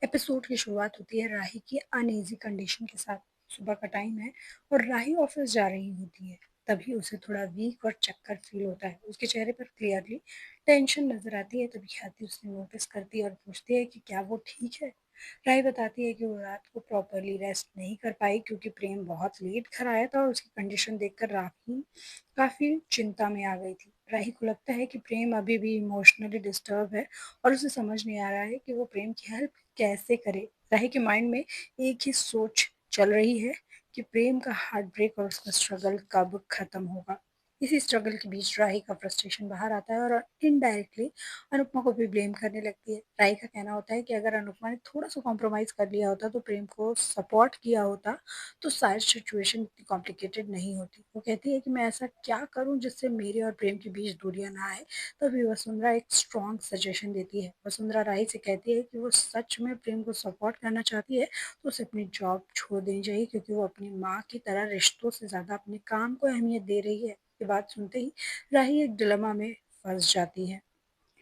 Episode की शुरुआत होती है राही की अनईजी कंडीशन के साथ। सुबह का टाइम है और राही ऑफिस जा रही होती है। तभी उसे थोड़ा वीक और चक्कर फील होता है। उसके चेहरे पर क्लियरली टेंशन नजर आती है। तभी ख्याति उसे नोटिस करती है और पूछती है कि क्या वो ठीक है। राही बताती है कि वो रात को प्रॉपरली रेस्ट नहीं कर पाई क्योंकि प्रेम बहुत लेट घर आया था और उसकी कंडीशन देखकर राही काफी चिंता में आ गई थी। राही को लगता है कि प्रेम अभी भी इमोशनली डिस्टर्ब है और उसे समझ नहीं आ रहा है कि वो प्रेम की हेल्प कैसे करे। राही के माइंड में एक ही सोच चल रही है कि प्रेम का हार्ट ब्रेक और उसका स्ट्रगल कब खत्म होगा। इसी स्ट्रगल के बीच राही का फ्रस्ट्रेशन बाहर आता है और इनडायरेक्टली अनुपमा को भी ब्लेम करने लगती है। राही का कहना होता है कि अगर अनुपमा ने थोड़ा सा कॉम्प्रोमाइज कर लिया होता तो प्रेम को सपोर्ट किया होता तो शायद सिचुएशन इतनी कॉम्प्लिकेटेड नहीं होती। वो कहती है कि मैं ऐसा क्या करूं जिससे मेरे और प्रेम के बीच दूरियां ना आए। तभी वसुंधरा एक स्ट्रॉन्ग सजेशन देती है। वसुंधरा राही से कहती है कि वो सच में प्रेम को सपोर्ट करना चाहती है तो उसे अपनी जॉब छोड़ देनी चाहिए क्योंकि वो अपनी माँ की तरह रिश्तों से ज्यादा अपने काम को अहमियत दे रही है। ये बात सुनते ही राही एक डिलेमा में फंस जाती है।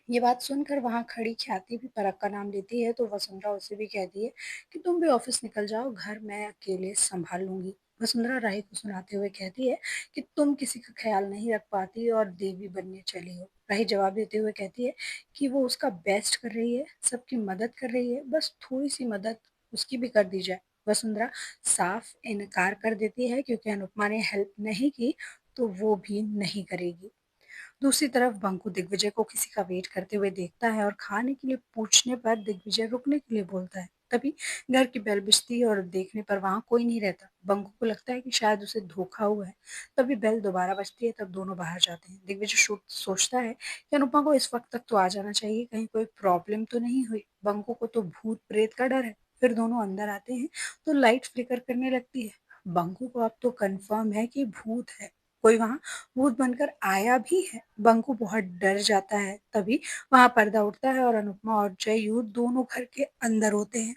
ये बात सुनकर वहां खड़ी ख्याति भी परख का नाम लेती है तो वसुंधरा उसे भी कहती है कि तुम भी ऑफिस निकल जाओ, घर मैं अकेले संभाल लूंगी। वसुंधरा राही को सुनाते हुए कहती है कि तुम किसी का ख्याल नहीं रख पाती और देवी बनने चली हो। राही जवाब देते हुए कहती है कि वो उसका बेस्ट कर रही है, सबकी मदद कर रही है, बस थोड़ी सी मदद उसकी भी कर दी जाए। वसुंधरा साफ इनकार कर देती है क्योंकि अनुपमा ने हेल्प नहीं की तो वो भी नहीं करेगी। दूसरी तरफ बंकू दिग्विजय को किसी का वेट करते हुए देखता है और खाने के लिए पूछने पर दिग्विजय रुकने के लिए बोलता है। तभी घर की बेल बजती है और देखने पर वहां कोई नहीं रहता। बंकू को लगता है कि शायद उसे धोखा हुआ है। तभी बेल दोबारा बजती है, तब दोनों बाहर जाते हैं। दिग्विजय सोचता है कि अनुपमा को इस वक्त तक तो आ जाना चाहिए, कहीं कोई प्रॉब्लम तो नहीं हुई। बंकू को तो भूत प्रेत का डर है। फिर दोनों अंदर आते हैं तो लाइट फ्लिकर करने लगती है। बंकू को अब तो कंफर्म है कि भूत है, कोई वहां भूत बनकर आया भी है। बंकू बहुत डर जाता है। तभी वहां पर्दा उठता है और अनुपमा और जयू दोनों घर के अंदर होते हैं।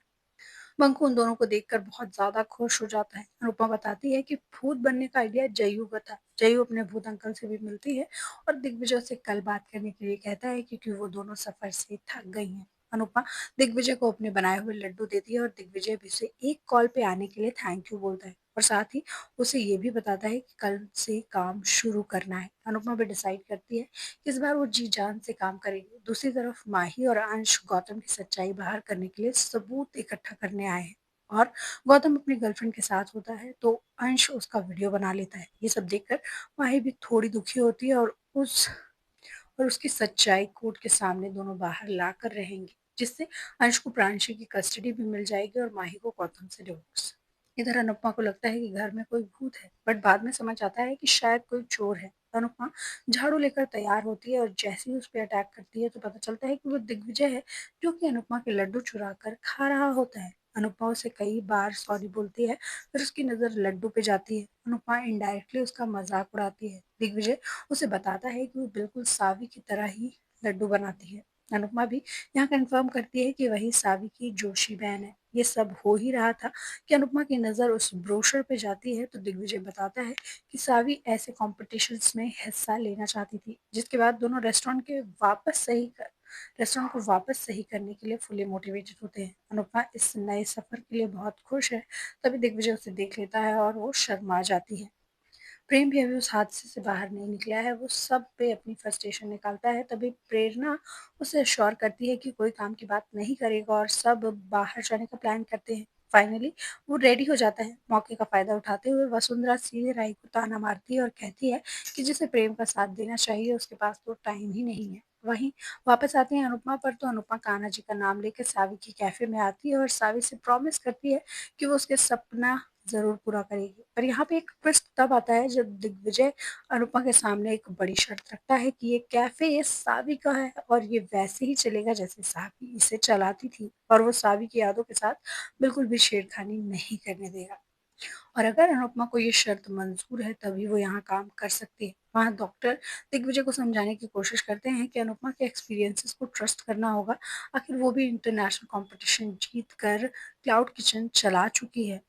बंकू उन दोनों को देखकर बहुत ज्यादा खुश हो जाता है। अनुपमा बताती है कि भूत बनने का आइडिया जयू का था। जयू अपने भूत अंकल से भी मिलती है और दिग्विजय से कल बात करने के लिए कहता है क्योंकि वो दोनों सफर से थक गई हैं। अनुपमा दिग्विजय को अपने बनाए हुए लड्डू देती है और दिग्विजय भी उसे एक कॉल पे आने के लिए थैंक यू बोलता है और साथ ही उसे ये भी बताता है कि कल से काम शुरू करना है। अनुपमा भी डिसाइड करती है कि इस बार वो जी जान से काम करेगी। दूसरी तरफ माही और अंश गौतम की सच्चाई बाहर करने के लिए सबूत इकट्ठा करने आए हैं और गौतम अपनी गर्लफ्रेंड के साथ होता है तो अंश उसका वीडियो बना लेता है। ये सब देखकर माही भी थोड़ी दुखी होती है और उसकी सच्चाई कोर्ट के सामने दोनों बाहर ला कर रहेंगे, जिससे अंश को प्रांशी की कस्टडी भी मिल जाएगी और माही को गौतम से डिवोर्स। इधर अनुपमा को लगता है कि घर में कोई भूत है, बट बाद में समझ आता है कि शायद कोई चोर है। अनुपमा झाड़ू लेकर तैयार होती है और जैसे ही उस पर अटैक करती है तो पता चलता है कि वो दिग्विजय है जो कि अनुपमा के लड्डू चुरा कर खा रहा होता है। अनुपमा उसे कई बार सॉरी बोलती है, फिर उसकी नजर लड्डू पे जाती है। अनुपमा इनडायरेक्टली उसका मजाक उड़ाती है। दिग्विजय उसे बताता है कि वो बिल्कुल सावी की तरह ही लड्डू बनाती है। अनुपमा भी यहाँ कंफर्म करती है कि वही सावी की जोशी बहन है। ये सब हो ही रहा था कि अनुपमा की नज़र उस ब्रोशर पे जाती है तो दिग्विजय बताता है कि सावी ऐसे कॉम्पिटिशन्स में हिस्सा लेना चाहती थी, जिसके बाद दोनों रेस्टोरेंट को वापस सही करने के लिए फुली मोटिवेटेड होते हैं। अनुपमा इस नए सफर के लिए बहुत खुश है। तभी दिग्विजय उसे देख लेता है और वो शर्मा जाती है। प्रेम भी अभी उस हादसे से बाहर नहीं निकला है। वो सब पे अपनी फ्रस्ट्रेशन निकालता है। तभी प्रेरणा उसे अश्योर करती है कि कोई काम की बात नहीं करेगा और सब बाहर जाने का प्लान करते हैं। फाइनली वो रेडी हो जाता है। मौके का फायदा उठाते हुए वसुंधरा सीधे राई को ताना मारती है और कहती है कि जिसे प्रेम का साथ देना चाहिए उसके पास तो टाइम ही नहीं है। वहीं वापस आते हैं अनुपमा पर तो अनुपमा कान्हा जी का नाम लेकर सावी की कैफे में आती है और सावी से प्रॉमिस करती है कि वो उसके सपना जरूर पूरा करेगी। पर यहाँ पे एक ट्विस्ट तब आता है जब दिग्विजय अनुपमा के सामने एक बड़ी शर्त रखता है कि ये कैफे ये सावी का है और ये वैसे ही चलेगा जैसे सावी इसे चलाती थी और वो सावी की यादों के साथ बिल्कुल भी छेड़खानी नहीं करने देगा। और अगर अनुपमा को ये शर्त मंजूर है तभी वो यहाँ काम कर सकती है। वहाँ डॉक्टर दिग्विजय को समझाने की कोशिश करते हैं कि अनुपमा के एक्सपीरियंसेस को ट्रस्ट करना होगा। आखिर वो भी इंटरनेशनल कंपटीशन जीत कर क्लाउड किचन चला चुकी है।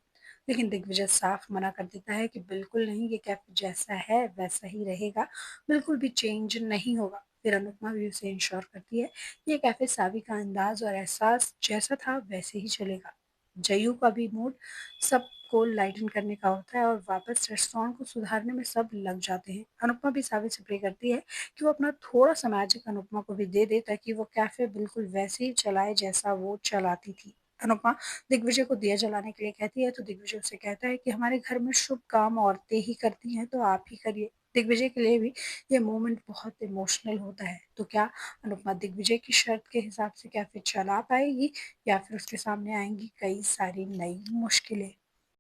लेकिन दिग्विजय साफ मना कर देता है कि बिल्कुल नहीं, ये कैफे जैसा है वैसा ही रहेगा, बिल्कुल भी चेंज नहीं होगा। फिर अनुपमा भी उसे इंश्योर करती है ये कैफ़े सावी का अंदाज़ और एहसास जैसा था वैसे ही चलेगा। जयू का भी मूड सबको लाइटन करने का होता है और वापस रेस्टोरेंट को सुधारने में सब लग जाते हैं। अनुपमा भी सावी से प्रे करती है कि वो अपना थोड़ा-सा मैजिक अनुपमा को भी दे दे ताकि वो कैफ़े बिल्कुल वैसे ही चलाए जैसा वो चलाती थी। अनुपमा दिग्विजय को दिया जलाने के लिए कहती है तो दिग्विजय उससे कहता है कि हमारे घर में शुभ काम औरतें ही करती हैं तो आप ही करिए। दिग्विजय के लिए भी ये मोमेंट बहुत इमोशनल होता है। तो क्या अनुपमा दिग्विजय की शर्त के हिसाब से कैफ़े चला पाएगी या फिर उसके सामने आएँगी कई सारी नई मुश्किलें?